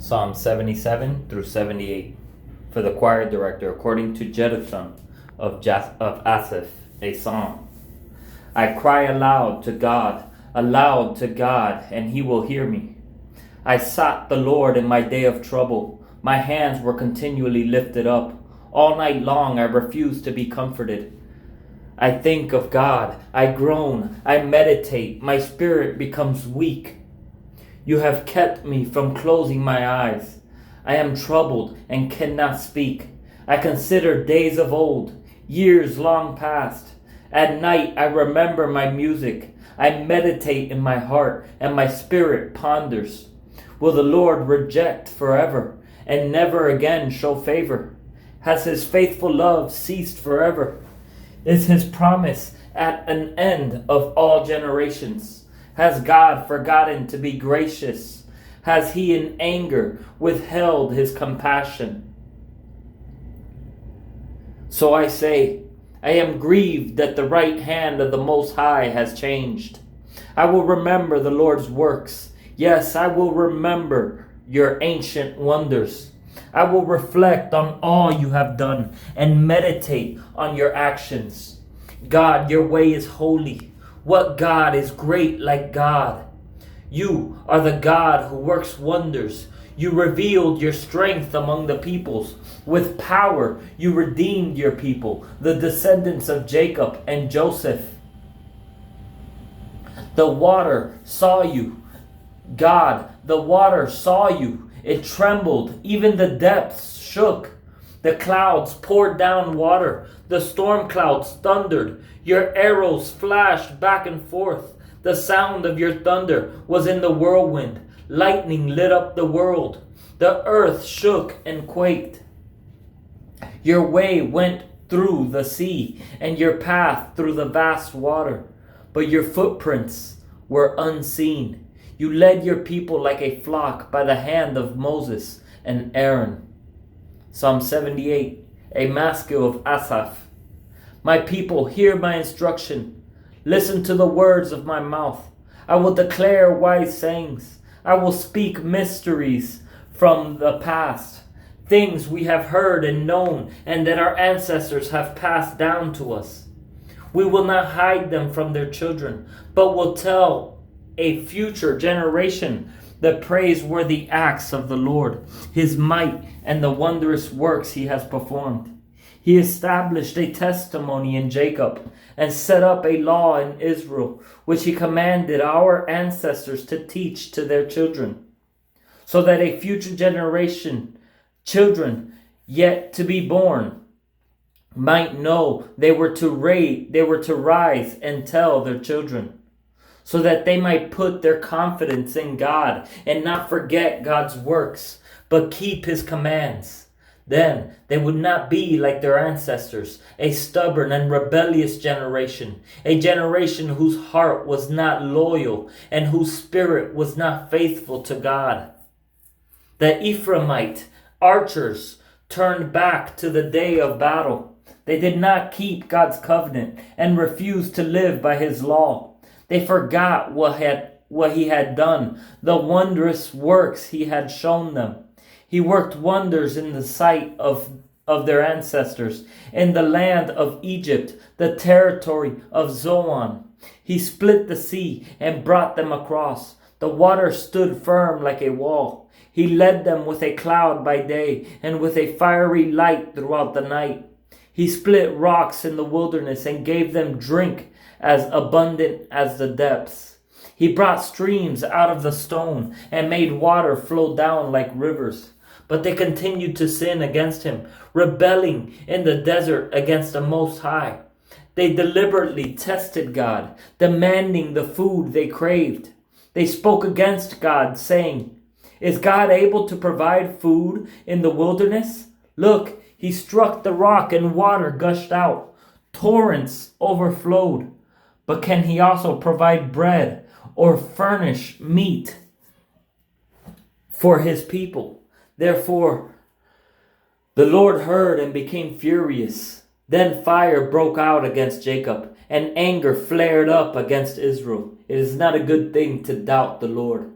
Psalm 77 through 78 for the choir director according to Jeduthun of Asaph, a psalm. I cry aloud to God, and he will hear me. I sought the Lord in my day of trouble. My hands were continually lifted up. All night long I refused to be comforted. I think of God, I groan, I meditate, my spirit becomes weak. You have kept me from closing my eyes. I am troubled and cannot speak. I consider days of old, years long past. At night I remember my music. I meditate in my heart, and my spirit ponders. Will the Lord reject forever and never again show favor? Has his faithful love ceased forever? Is his promise at an end of all generations? Has God forgotten to be gracious? Has he in anger withheld his compassion? So I say, I am grieved that the right hand of the Most High has changed. I will remember the Lord's works. Yes, I will remember your ancient wonders. I will reflect on all you have done and meditate on your actions. God, your way is holy. What God is great like God? You are the God who works wonders. You revealed your strength among the peoples. With power you redeemed your people, the descendants of Jacob and Joseph. The water saw you. God, the water saw you. It trembled, even the depths shook. The clouds poured down water. The storm clouds thundered. Your arrows flashed back and forth. The sound of your thunder was in the whirlwind. Lightning lit up the world. The earth shook and quaked. Your way went through the sea, and your path through the vast water. But your footprints were unseen. You led your people like a flock by the hand of Moses and Aaron. Psalm 78, a maskil of Asaph. My people, hear my instruction. Listen to the words of my mouth. I will declare wise sayings. I will speak mysteries from the past, things we have heard and known, and that our ancestors have passed down to us. We will not hide them from their children, but will tell a future generation the praiseworthy acts of the Lord, his might, and the wondrous works he has performed. He established a testimony in Jacob and set up a law in Israel, which he commanded our ancestors to teach to their children, so that a future generation, children yet to be born, might know they were to rise and tell their children, so that they might put their confidence in God and not forget God's works, but keep his commands. Then they would not be like their ancestors, a stubborn and rebellious generation, a generation whose heart was not loyal and whose spirit was not faithful to God. The Ephraimite archers turned back to the day of battle. They did not keep God's covenant and refused to live by his law. They forgot what he had done, the wondrous works he had shown them. He worked wonders in the sight of their ancestors, in the land of Egypt, the territory of Zoan. He split the sea and brought them across. The water stood firm like a wall. He led them with a cloud by day and with a fiery light throughout the night. He split rocks in the wilderness and gave them drink as abundant as the depths. He brought streams out of the stone and made water flow down like rivers. But they continued to sin against him, rebelling in the desert against the Most High. They deliberately tested God, demanding the food they craved. They spoke against God, saying, "Is God able to provide food in the wilderness? Look, he struck the rock and water gushed out. Torrents overflowed. But can he also provide bread or furnish meat for his people?" Therefore, the Lord heard and became furious. Then fire broke out against Jacob, and anger flared up against Israel. It is not a good thing to doubt the Lord.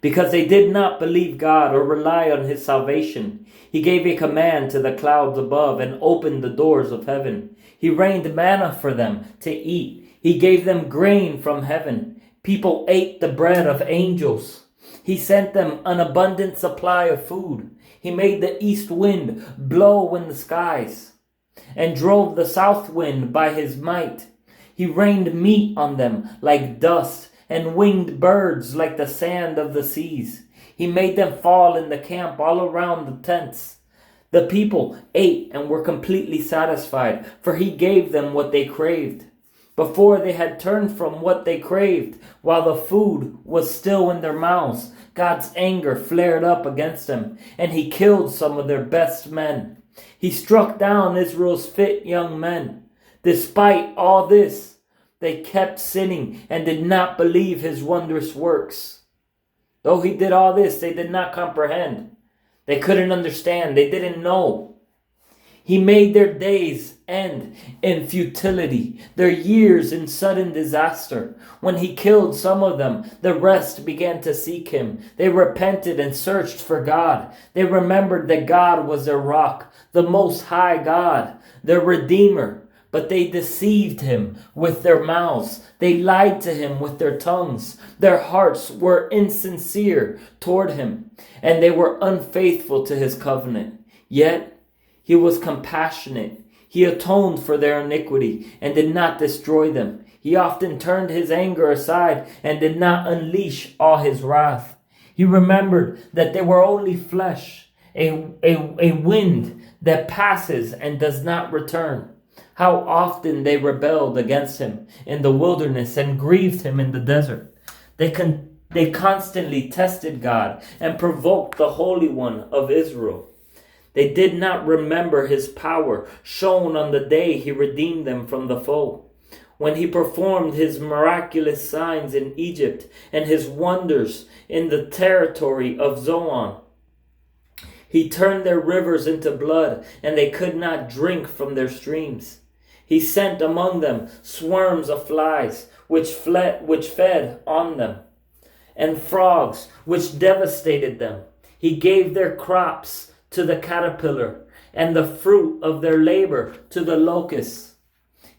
Because they did not believe God or rely on his salvation, he gave a command to the clouds above and opened the doors of heaven. He rained manna for them to eat. He gave them grain from heaven. People ate the bread of angels. He sent them an abundant supply of food. He made the east wind blow in the skies and drove the south wind by his might. He rained meat on them like dust and winged birds like the sand of the seas. He made them fall in the camp all around the tents. The people ate and were completely satisfied, for he gave them what they craved. Before they had turned from what they craved, while the food was still in their mouths, God's anger flared up against them, and he killed some of their best men. He struck down Israel's fit young men. Despite all this, they kept sinning and did not believe his wondrous works. Though he did all this, they did not comprehend. They couldn't understand. They didn't know. He made their days end in futility, their years in sudden disaster. When he killed some of them, the rest began to seek him. They repented and searched for God. They remembered that God was their rock, the Most High God, their Redeemer. But they deceived him with their mouths. They lied to him with their tongues. Their hearts were insincere toward him, and they were unfaithful to his covenant. Yet he was compassionate. He atoned for their iniquity and did not destroy them. He often turned his anger aside and did not unleash all his wrath. He remembered that they were only flesh, a wind that passes and does not return. How often they rebelled against him in the wilderness and grieved him in the desert. They constantly tested God and provoked the Holy One of Israel. They did not remember his power shown on the day he redeemed them from the foe, when he performed his miraculous signs in Egypt and his wonders in the territory of Zoan. He turned their rivers into blood, and they could not drink from their streams. He sent among them swarms of flies, which fed on them, and frogs, which devastated them. He gave their crops to the caterpillar, and the fruit of their labor to the locusts.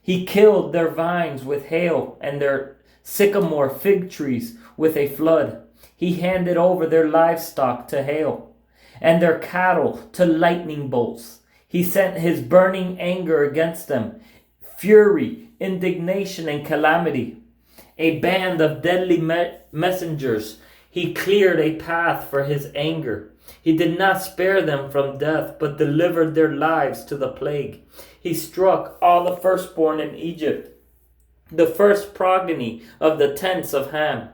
He killed their vines with hail, and their sycamore fig trees with a flood. He handed over their livestock to hail, and their cattle to lightning bolts. He sent his burning anger against them, fury, indignation, and calamity. A band of deadly messengers. He cleared a path for his anger. He did not spare them from death, but delivered their lives to the plague. He struck all the firstborn in Egypt, the first progeny of the tents of Ham.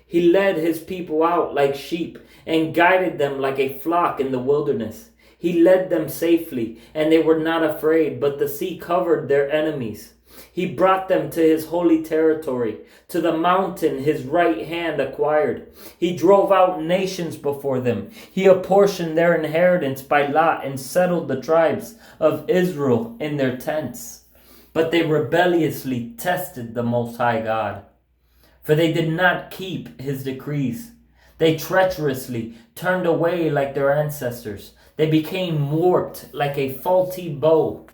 He led his people out like sheep and guided them like a flock in the wilderness. He led them safely, and they were not afraid, but the sea covered their enemies. He brought them to his holy territory, to the mountain his right hand acquired. He drove out nations before them. He apportioned their inheritance by lot and settled the tribes of Israel in their tents. But they rebelliously tested the Most High God, for they did not keep his decrees. They treacherously turned away like their ancestors. They became warped like a faulty bow.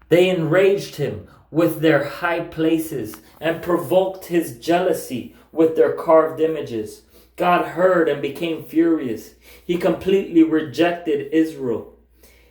They enraged him with their high places and provoked his jealousy with their carved images. God heard and became furious. He completely rejected Israel.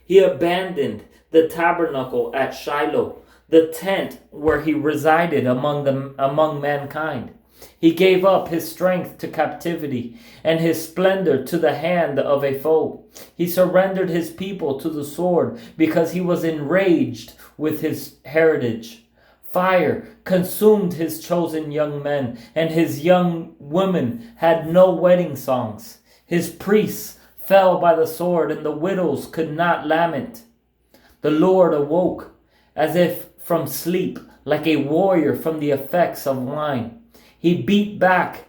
He abandoned the tabernacle at Shiloh, the tent where he resided among mankind. He gave up his strength to captivity and his splendor to the hand of a foe. He surrendered his people to the sword because he was enraged with his heritage. Fire consumed his chosen young men, and his young women had no wedding songs. His priests fell by the sword, and the widows could not lament. The Lord awoke as if from sleep, like a warrior from the effects of wine. He beat back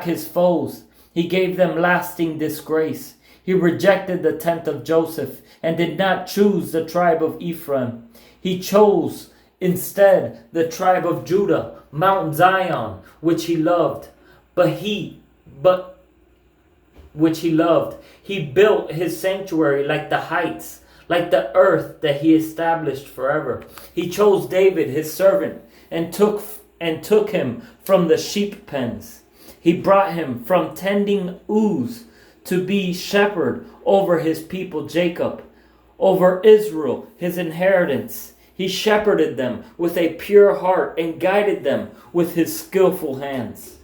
his foes. He gave them lasting disgrace. He rejected the tent of Joseph and did not choose the tribe of Ephraim. He chose instead the tribe of Judah, Mount Zion, which he loved. but which he loved. He built his sanctuary like the heights, like the earth that he established forever. He chose David, his servant, and took him from the sheep pens. He brought him from tending ewes to be shepherd over his people Jacob, over Israel, his inheritance. He shepherded them with a pure heart and guided them with his skillful hands.